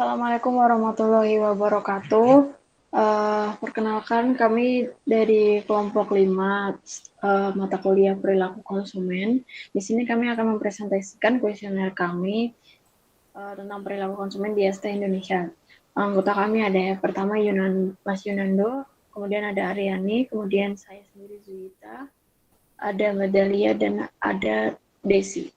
Assalamualaikum warahmatullahi wabarakatuh. Perkenalkan kami dari kelompok 5 mata kuliah perilaku konsumen. Di sini kami akan mempresentasikan kuesioner kami tentang perilaku konsumen di ST Indonesia. Anggota kami ada pertama Mas Yunando, kemudian ada Aryani, kemudian saya sendiri Zuita, ada Medalia, dan ada Desi.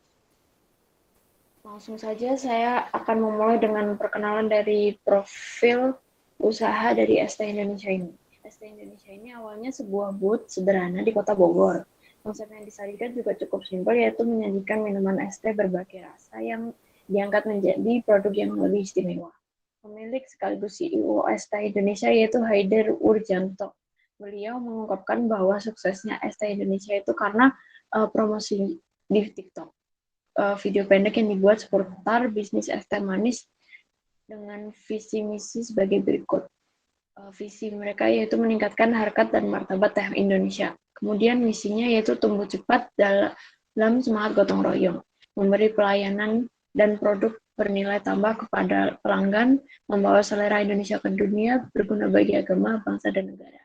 Langsung saja saya akan memulai dengan perkenalan dari profil usaha dari ST Indonesia ini. ST Indonesia ini awalnya sebuah booth sederhana di Kota Bogor. Konsep yang disajikan juga cukup simpel, yaitu menyajikan minuman es teh berbagai rasa yang diangkat menjadi produk yang lebih istimewa. Pemilik sekaligus CEO ST Indonesia yaitu Haider Urjanto. Beliau mengungkapkan bahwa suksesnya ST Indonesia itu karena promosi di TikTok. Video pendek yang dibuat seputar bisnis es teh manis dengan visi misi sebagai berikut. Visi mereka yaitu meningkatkan harkat dan martabat teh Indonesia. Kemudian misinya yaitu tumbuh cepat dalam semangat gotong royong, memberi pelayanan dan produk bernilai tambah kepada pelanggan, membawa selera Indonesia ke dunia, berguna bagi agama, bangsa, dan negara.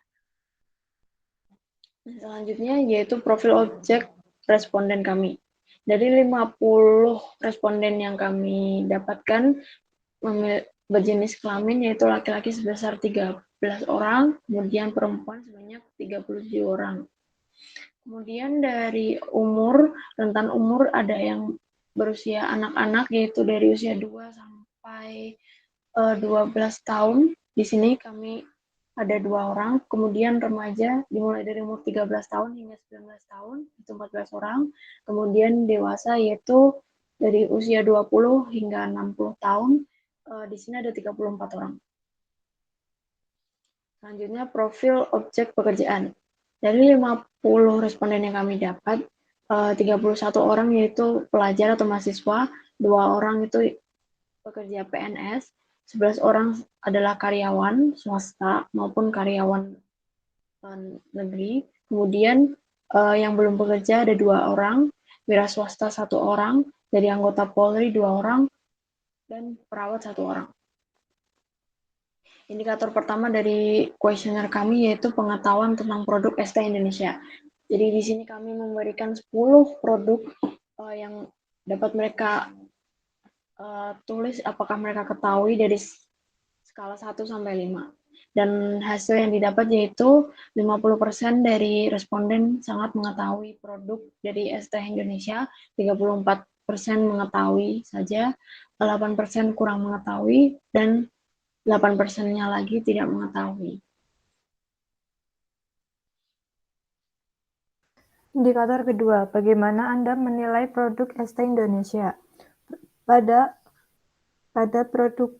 Selanjutnya yaitu profil objek responden kami. Dari 50 responden yang kami dapatkan berjenis kelamin yaitu laki-laki sebesar 13 orang, kemudian perempuan sebanyak 37 orang. Kemudian dari rentan umur ada yang berusia anak-anak yaitu dari usia 2 sampai 12 tahun. Di sini kami ada 2 orang, kemudian remaja dimulai dari umur 13 tahun hingga 19 tahun, itu 14 orang, kemudian dewasa yaitu dari usia 20 hingga 60 tahun, di sini ada 34 orang. Selanjutnya profil objek pekerjaan. Dari 50 responden yang kami dapat, 31 orang yaitu pelajar atau mahasiswa, 2 orang itu pekerja PNS, 11 orang adalah karyawan swasta maupun karyawan negeri. Kemudian yang belum bekerja ada 2 orang, wira swasta 1 orang, dari anggota Polri 2 orang, dan perawat 1 orang. Indikator pertama dari kuesioner kami yaitu pengetahuan tentang produk es teh Indonesia. Jadi di sini kami memberikan 10 produk yang dapat mereka tulis apakah mereka ketahui dari skala 1 sampai 5. Dan hasil yang didapat yaitu 50% dari responden sangat mengetahui produk dari es teh Indonesia, 34% mengetahui saja, 8% kurang mengetahui, dan 8%-nya lagi tidak mengetahui. Indikator kedua, bagaimana Anda menilai produk es teh Indonesia? Pada produk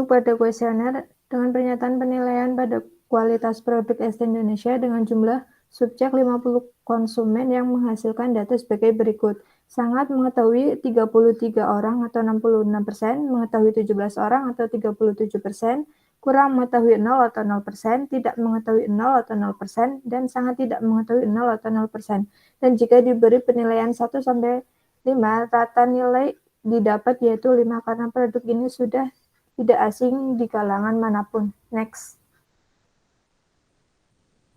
pada kuesioner dengan pernyataan penilaian pada kualitas produk es teh Indonesia dengan jumlah subjek 50 konsumen yang menghasilkan data sebagai berikut. Sangat mengetahui 33 orang atau 66%, mengetahui 17 orang atau 37%, kurang mengetahui 0 atau 0%, tidak mengetahui 0 atau 0%, dan sangat tidak mengetahui 0 atau 0%. Dan jika diberi penilaian 1 sampai 5, rata nilai didapat yaitu 5 karena produk ini sudah tidak asing di kalangan manapun. Next.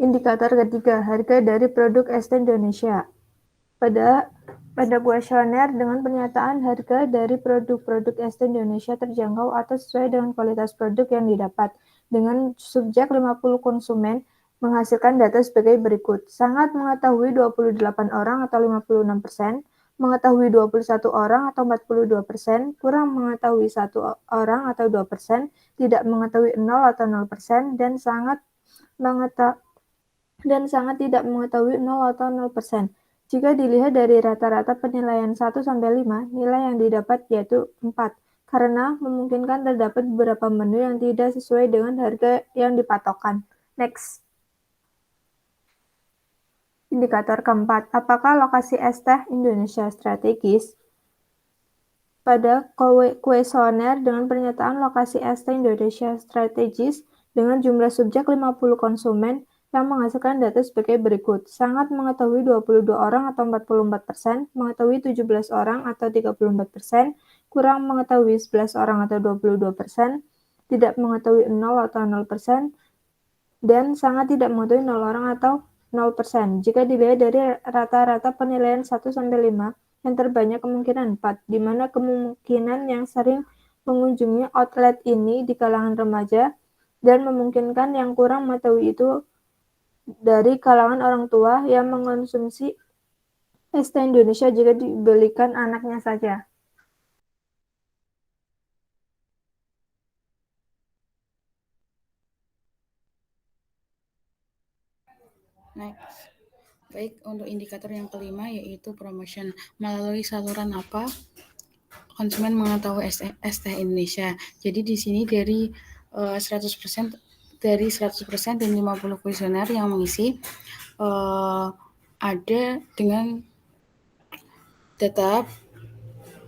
Indikator ketiga, harga dari produk es teh Indonesia. Pada kuesioner dengan pernyataan harga dari produk-produk es teh Indonesia terjangkau atau sesuai dengan kualitas produk yang didapat. Dengan subjek 50 konsumen menghasilkan data sebagai berikut. Sangat mengetahui 28 orang atau 56%, mengetahui 21 orang atau 42%, kurang mengetahui 1 orang atau 2%, tidak mengetahui 0 atau 0%, dan sangat tidak mengetahui 0 atau 0%. Jika dilihat dari rata-rata penilaian 1-5, nilai yang didapat yaitu 4, karena memungkinkan terdapat beberapa menu yang tidak sesuai dengan harga yang dipatokkan. Next. Indikator keempat, apakah lokasi es teh Indonesia strategis? Pada kuesioner dengan pernyataan lokasi es teh Indonesia strategis dengan jumlah subjek 50 konsumen yang menghasilkan data sebagai berikut. Sangat mengetahui 22 orang atau 44%, mengetahui 17 orang atau 34%, kurang mengetahui 11 orang atau 22%, tidak mengetahui 0 atau 0%, dan sangat tidak mengetahui 0 orang atau 0%. Jika dilihat dari rata-rata penilaian 1-5, yang terbanyak kemungkinan 4, di mana kemungkinan yang sering mengunjungi outlet ini di kalangan remaja, dan memungkinkan yang kurang mengetahui itu dari kalangan orang tua yang mengonsumsi ST Indonesia jika dibelikan anaknya saja. Next. Baik, untuk indikator yang kelima yaitu promotion. Melalui saluran apa konsumen mengetahui ST Indonesia. Jadi di sini dari 100% dan 50 kuesioner yang mengisi ada dengan data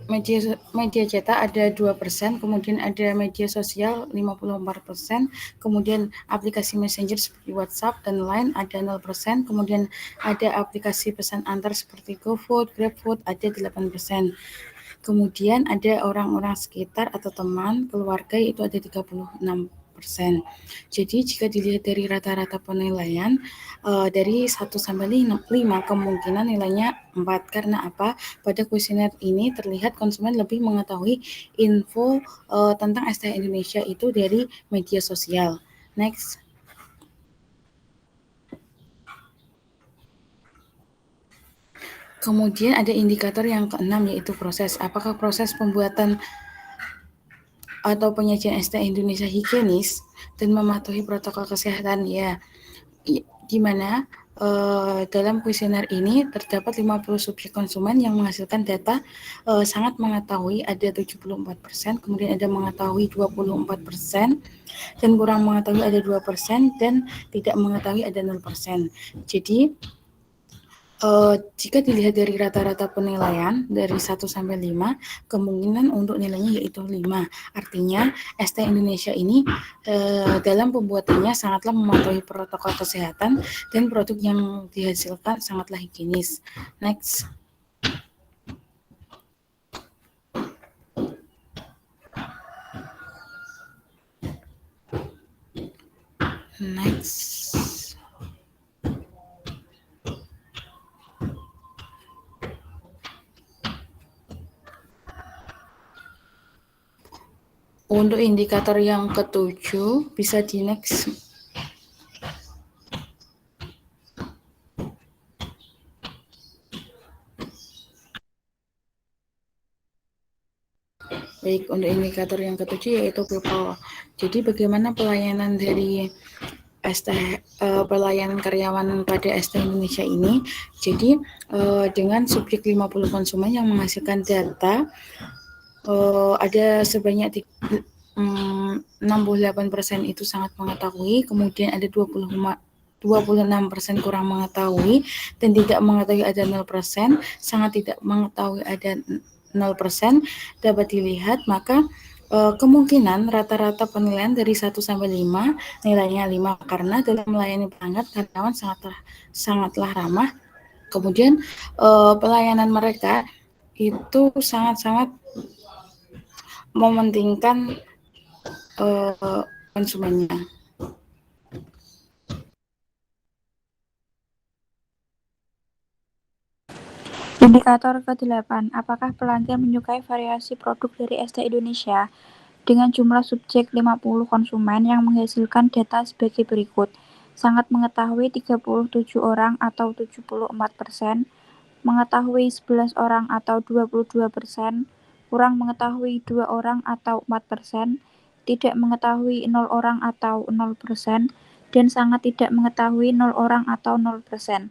media cetak ada 2%, kemudian ada media sosial 54%, kemudian aplikasi messenger seperti WhatsApp dan Line ada 0%, kemudian ada aplikasi pesan antar seperti GoFood, GrabFood ada 8%. Kemudian ada orang-orang sekitar atau teman, keluarga itu ada 36%. Jadi jika dilihat dari rata-rata penilaian dari 1-5 kemungkinan nilainya 4. Karena apa? Pada kuesioner ini terlihat konsumen lebih mengetahui info tentang ST Indonesia itu dari media sosial. Next. Kemudian ada indikator yang keenam yaitu proses. Apakah proses pembuatan atau penyajian ST Indonesia higienis dan mematuhi protokol kesehatan? Ya, di mana dalam kuesioner ini terdapat 50 subjek konsumen yang menghasilkan data sangat mengetahui ada 74%, kemudian ada mengetahui 24%, dan kurang mengetahui ada 2%, dan tidak mengetahui ada 0%. Jadi jika dilihat dari rata-rata penilaian dari 1-5, kemungkinan untuk nilainya yaitu 5. Artinya ST Indonesia ini dalam pembuatannya sangatlah mematuhi protokol kesehatan dan produk yang dihasilkan sangatlah higienis. Next. Untuk indikator yang ketujuh, bisa di next. Baik, untuk indikator yang ketujuh yaitu people. Jadi bagaimana pelayanan dari pelayanan karyawan pada ST Indonesia ini? Jadi dengan subjek 50 konsumen yang menghasilkan data, ada sebanyak 68% itu sangat mengetahui, kemudian ada 26% kurang mengetahui, dan tidak mengetahui ada 0%, sangat tidak mengetahui ada 0%. Dapat dilihat, maka kemungkinan rata-rata penilaian dari 1-5 nilainya 5, karena dalam melayani pelanggan karyawan sangatlah ramah. Kemudian pelayanan mereka itu sangat-sangat mementingkan konsumennya. Indikator ke-8, apakah pelanggan menyukai variasi produk dari ST Indonesia? Dengan jumlah subjek 50 konsumen yang menghasilkan data sebagai berikut. Sangat mengetahui 37 orang atau 74%, mengetahui 11 orang atau 22%, kurang mengetahui 2 orang atau 4%, tidak mengetahui 0 orang atau 0%, dan sangat tidak mengetahui 0 orang atau 0%.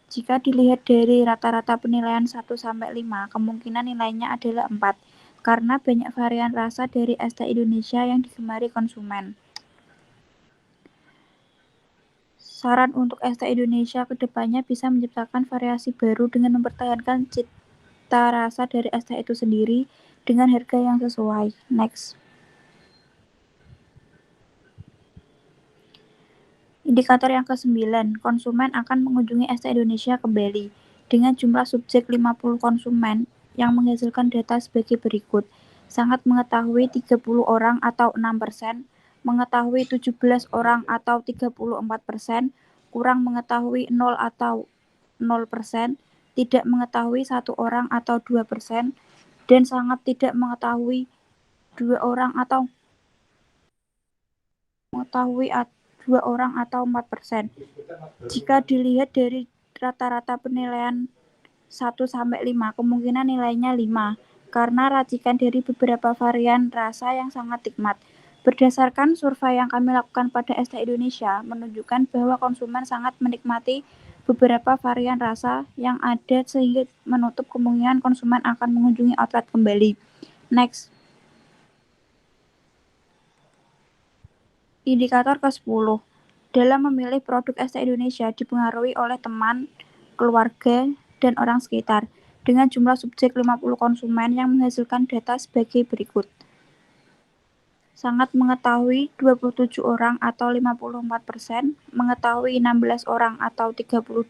Jika dilihat dari rata-rata penilaian 1-5, kemungkinan nilainya adalah 4, karena banyak varian rasa dari ST Indonesia yang digemari konsumen. Saran untuk ST Indonesia ke depannya bisa menciptakan variasi baru dengan mempertahankan cita rasa dari ST itu sendiri dengan harga yang sesuai. Next. Indikator yang ke-9, konsumen akan mengunjungi ST Indonesia kembali. Dengan jumlah subjek 50 konsumen yang menghasilkan data sebagai berikut. Sangat mengetahui 30 orang atau 6%, mengetahui 17 orang atau 34%, kurang mengetahui 0 atau 0%, tidak mengetahui 1 orang atau 2%, dan sangat tidak mengetahui 2 orang atau 4%. Jika dilihat dari rata-rata penilaian 1-5, kemungkinan nilainya 5, karena racikan dari beberapa varian rasa yang sangat nikmat. Berdasarkan survei yang kami lakukan pada ST Indonesia, menunjukkan bahwa konsumen sangat menikmati beberapa varian rasa yang ada sehingga menutup kemungkinan konsumen akan mengunjungi outlet kembali. Next. Indikator ke-10. Dalam memilih produk ST Indonesia dipengaruhi oleh teman, keluarga, dan orang sekitar, dengan jumlah subjek 50 konsumen yang menghasilkan data sebagai berikut. Sangat mengetahui 27 orang atau 54%, mengetahui 16 orang atau 32%,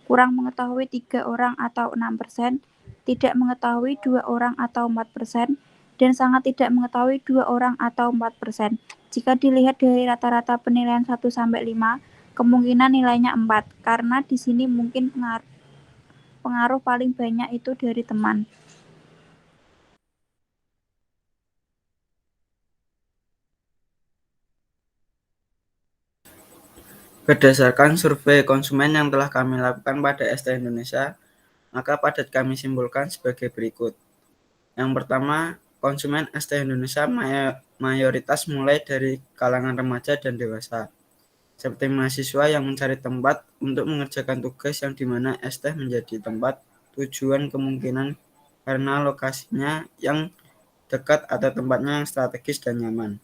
kurang mengetahui 3 orang atau 6%, tidak mengetahui 2 orang atau 4%, dan sangat tidak mengetahui 2 orang atau 4%. Jika dilihat dari rata-rata penilaian 1-5, kemungkinan nilainya 4, karena di sini mungkin pengaruh paling banyak itu dari teman. Berdasarkan survei konsumen yang telah kami lakukan pada ST Indonesia, maka dapat kami simpulkan sebagai berikut. Yang pertama, konsumen ST Indonesia mayoritas mulai dari kalangan remaja dan dewasa, seperti mahasiswa yang mencari tempat untuk mengerjakan tugas yang dimana ST menjadi tempat tujuan kemungkinan karena lokasinya yang dekat atau tempatnya yang strategis dan nyaman.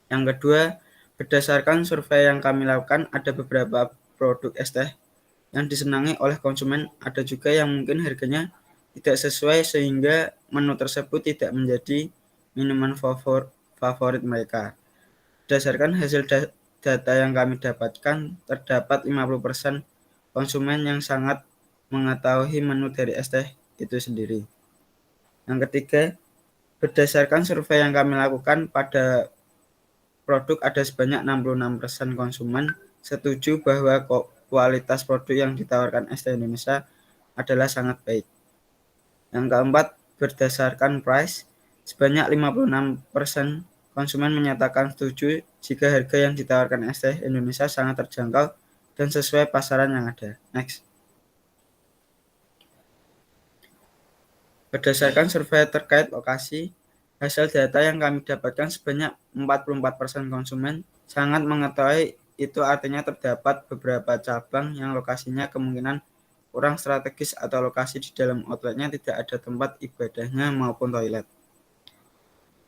Yang kedua, berdasarkan survei yang kami lakukan, ada beberapa produk es teh yang disenangi oleh konsumen, ada juga yang mungkin harganya tidak sesuai sehingga menu tersebut tidak menjadi minuman favorit mereka. Berdasarkan hasil data yang kami dapatkan, terdapat 50% konsumen yang sangat mengetahui menu dari es teh itu sendiri. Yang ketiga, berdasarkan survei yang kami lakukan pada produk, ada sebanyak 66% konsumen setuju bahwa kualitas produk yang ditawarkan ST Indonesia adalah sangat baik. Yang keempat, berdasarkan price, sebanyak 56% konsumen menyatakan setuju jika harga yang ditawarkan ST Indonesia sangat terjangkau dan sesuai pasaran yang ada. Next. Berdasarkan survei terkait lokasi, hasil data yang kami dapatkan sebanyak 44% konsumen sangat mengetahui, itu artinya terdapat beberapa cabang yang lokasinya kemungkinan kurang strategis atau lokasi di dalam outletnya tidak ada tempat ibadahnya maupun toilet.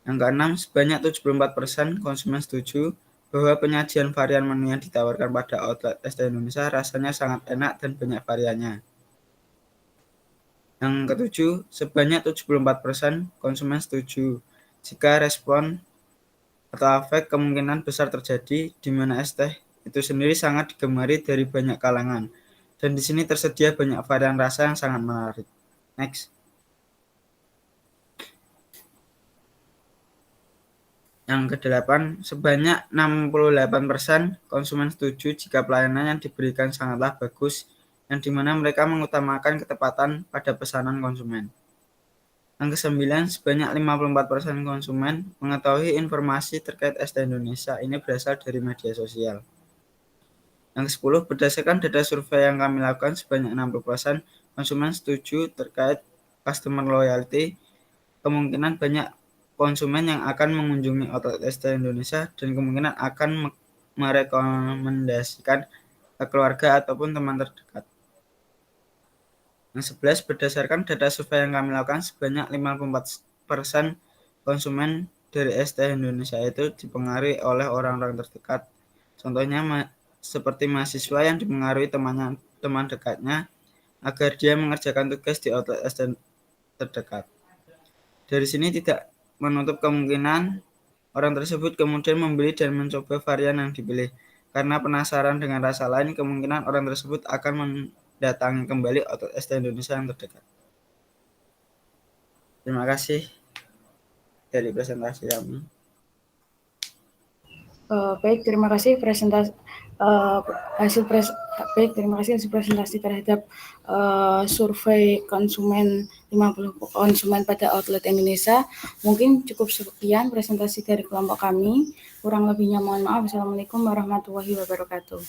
Yang keenam, sebanyak 74% konsumen setuju bahwa penyajian varian menu yang ditawarkan pada outlet ST Indonesia rasanya sangat enak dan banyak variannya. Yang ketujuh, sebanyak 74% konsumen setuju jika respon atau efek kemungkinan besar terjadi di mana es teh itu sendiri sangat digemari dari banyak kalangan dan di sini tersedia banyak varian rasa yang sangat menarik. Next. Yang kedelapan, sebanyak 68% konsumen setuju jika pelayanan yang diberikan sangatlah bagus, yang dimana mereka mengutamakan ketepatan pada pesanan konsumen. Yang kesembilan, sebanyak 54% konsumen mengetahui informasi terkait ST Indonesia ini berasal dari media sosial. Yang ke-10, berdasarkan data survei yang kami lakukan, sebanyak 60% konsumen setuju terkait customer loyalty. Kemungkinan banyak konsumen yang akan mengunjungi outlet ST Indonesia dan kemungkinan akan merekomendasikan ke keluarga ataupun teman terdekat. Yang 11, berdasarkan data survei yang kami lakukan, sebanyak 54% konsumen dari ST Indonesia itu dipengaruhi oleh orang-orang terdekat. Contohnya seperti mahasiswa yang dipengaruhi teman dekatnya agar dia mengerjakan tugas di outlet ST terdekat. Dari sini tidak menutup kemungkinan orang tersebut kemudian membeli dan mencoba varian yang dipilih. Karena penasaran dengan rasa lain, kemungkinan orang tersebut akan mendatangi kembali outlet ST Indonesia yang terdekat. Terima kasih dari presentasi kami. Baik, terima kasih terima kasih hasil presentasi terhadap survei konsumen 50 konsumen pada outlet Indonesia. Mungkin cukup sekian presentasi dari kelompok kami. Kurang lebihnya mohon maaf. Assalamualaikum warahmatullahi wabarakatuh.